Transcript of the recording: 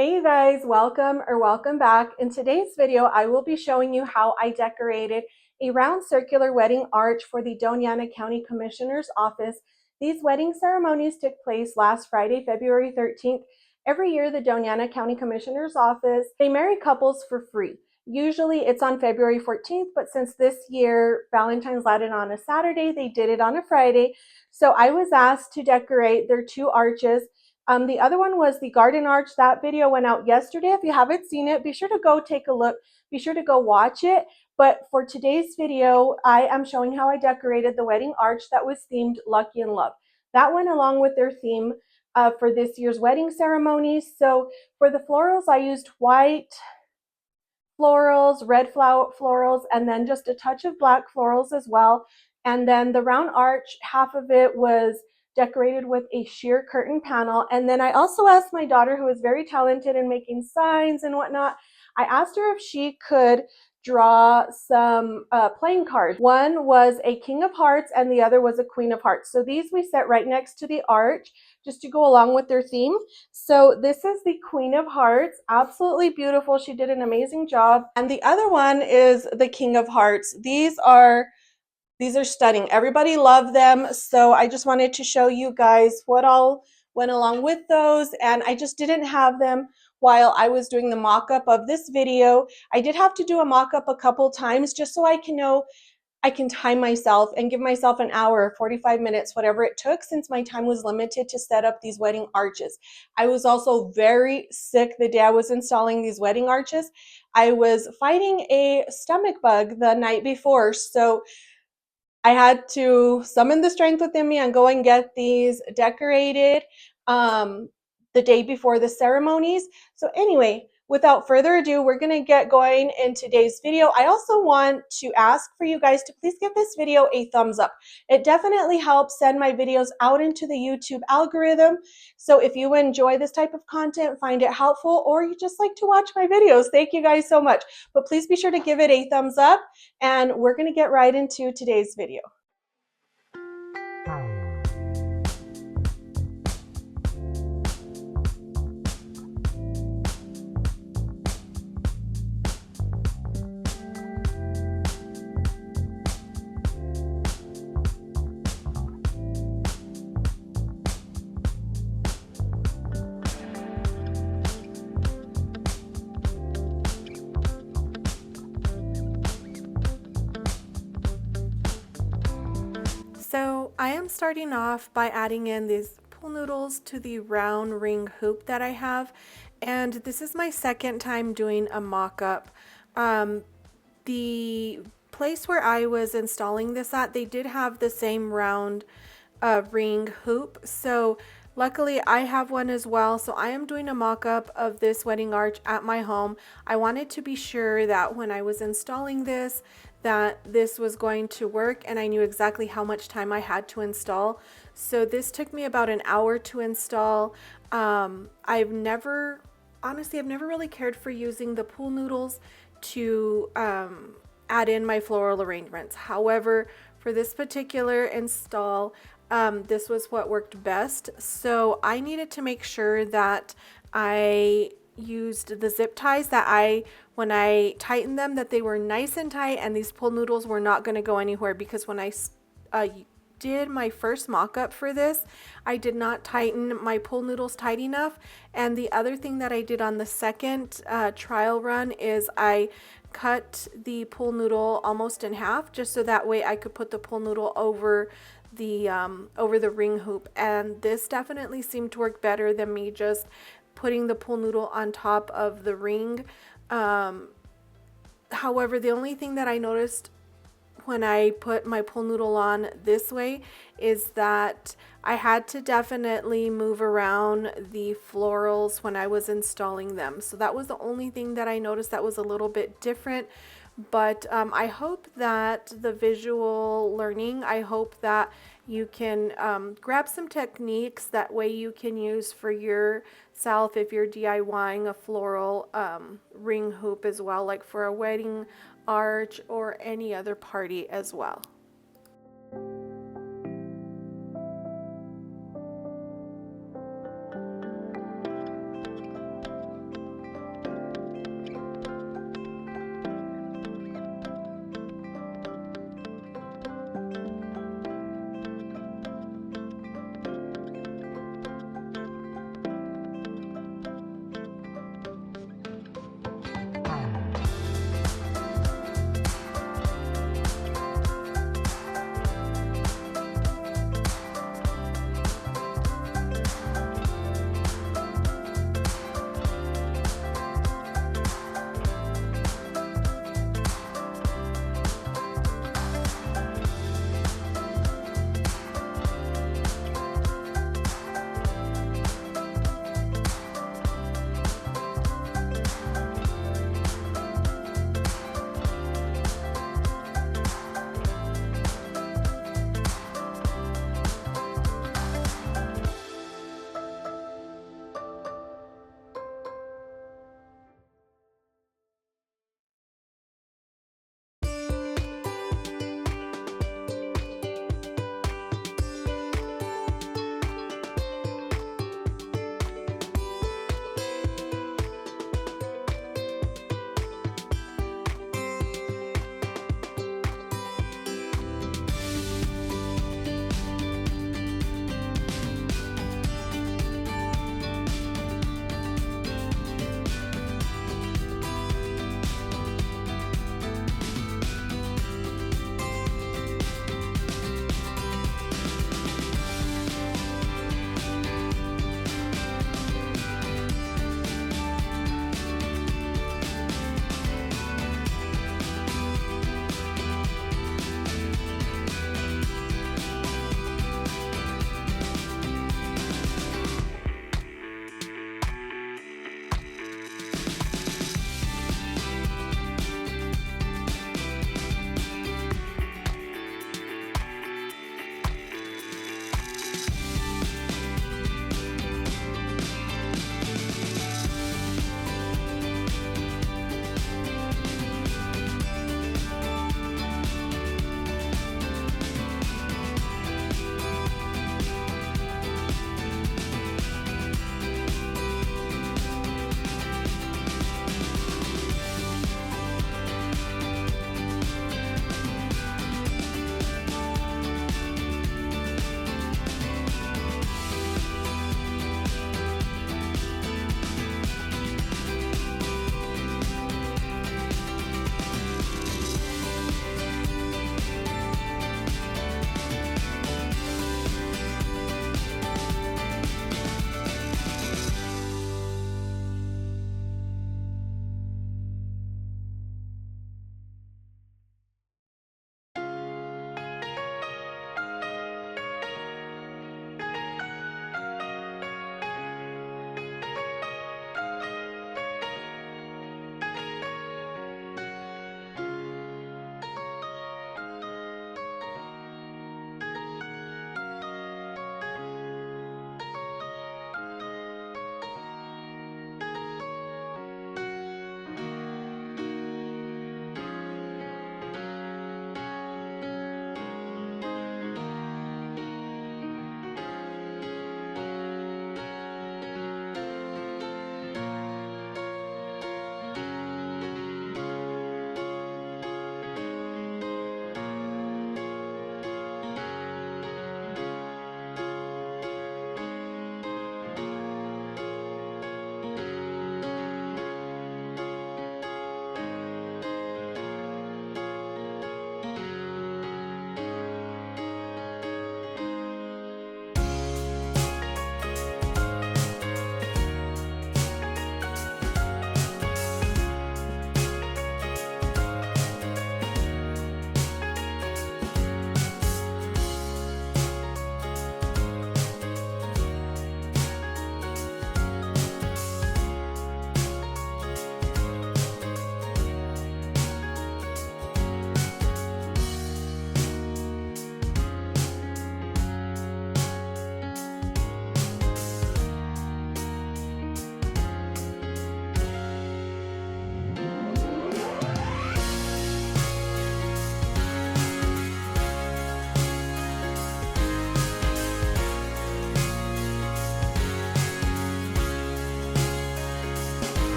Hey you guys, welcome back. In today's video, I will be showing you how I decorated a round circular wedding arch for the Dona Ana County Commissioner's office. These wedding ceremonies took place last Friday, February 13th. Every year, the Dona Ana County Commissioner's office, they marry couples for free. Usually it's on February 14th, but since this year Valentine's landed on a Saturday, they did it on a Friday. So I was asked to decorate their two arches. The other one was the garden arch. That video went out yesterday. If you haven't seen it, be sure to go take a look. Be sure to go watch it. But for today's video, I am showing how I decorated the wedding arch that was themed Lucky in Love. That went along with their theme for this year's wedding ceremony. So for the florals, I used white florals, red florals, and then just a touch of black florals as well. And then the round arch, half of it was decorated with a sheer curtain panel. And then I also asked my daughter, who is very talented in making signs and whatnot, I asked her if she could draw some playing cards. One was a King of Hearts and the other was a Queen of Hearts. So these we set right next to the arch just to go along with their theme. So this is the Queen of Hearts, absolutely beautiful. She did an amazing job. And the other one is the King of Hearts. These are stunning. Everybody loved them. So I just wanted to show you guys what all went along with those. And I just didn't have them while I was doing the mock-up of this video. I did have to do a mock-up a couple times just so I can know I can time myself and give myself an hour, 45 minutes, whatever it took, since my time was limited to set up these wedding arches. I was also very sick the day I was installing these wedding arches. I was fighting a stomach bug the night before, so I had to summon the strength within me and go and get these decorated the day before the ceremonies. So anyway, without further ado, we're going to get going in today's video. I also want to ask for you guys to please give this video a thumbs up. It definitely helps send my videos out into the YouTube algorithm. So if you enjoy this type of content, find it helpful, or you just like to watch my videos, thank you guys so much. But please be sure to give it a thumbs up, and we're going to get right into today's video. So I am starting off by adding in these pool noodles to the round ring hoop that I have, and this is my second time doing a mock-up. The place where I was installing this at, they did have the same round ring hoop, so luckily I have one as well. So I am doing a mock-up of this wedding arch at my home. I wanted to be sure that when I was installing this, that this was going to work, and I knew exactly how much time I had to install. So this took me about an hour to install. I've never really cared for using the pool noodles to add in my floral arrangements. However, for this particular install, this was what worked best. So I needed to make sure that I used the zip ties, that when I tightened them, that they were nice and tight, and these pool noodles were not going to go anywhere, because when I did my first mock-up for this, I did not tighten my pool noodles tight enough. And the other thing that I did on the second trial run is I cut the pool noodle almost in half, just so that way I could put the pool noodle over the ring hoop. And this definitely seemed to work better than me just putting the pool noodle on top of the ring. However, the only thing that I noticed when I put my pool noodle on this way is that I had to definitely move around the florals when I was installing them. So that was the only thing that I noticed that was a little bit different. But I hope that the visual learning, I hope that you can grab some techniques that way you can use for yourself if you're DIYing a floral ring hoop as well, like for a wedding arch or any other party as well.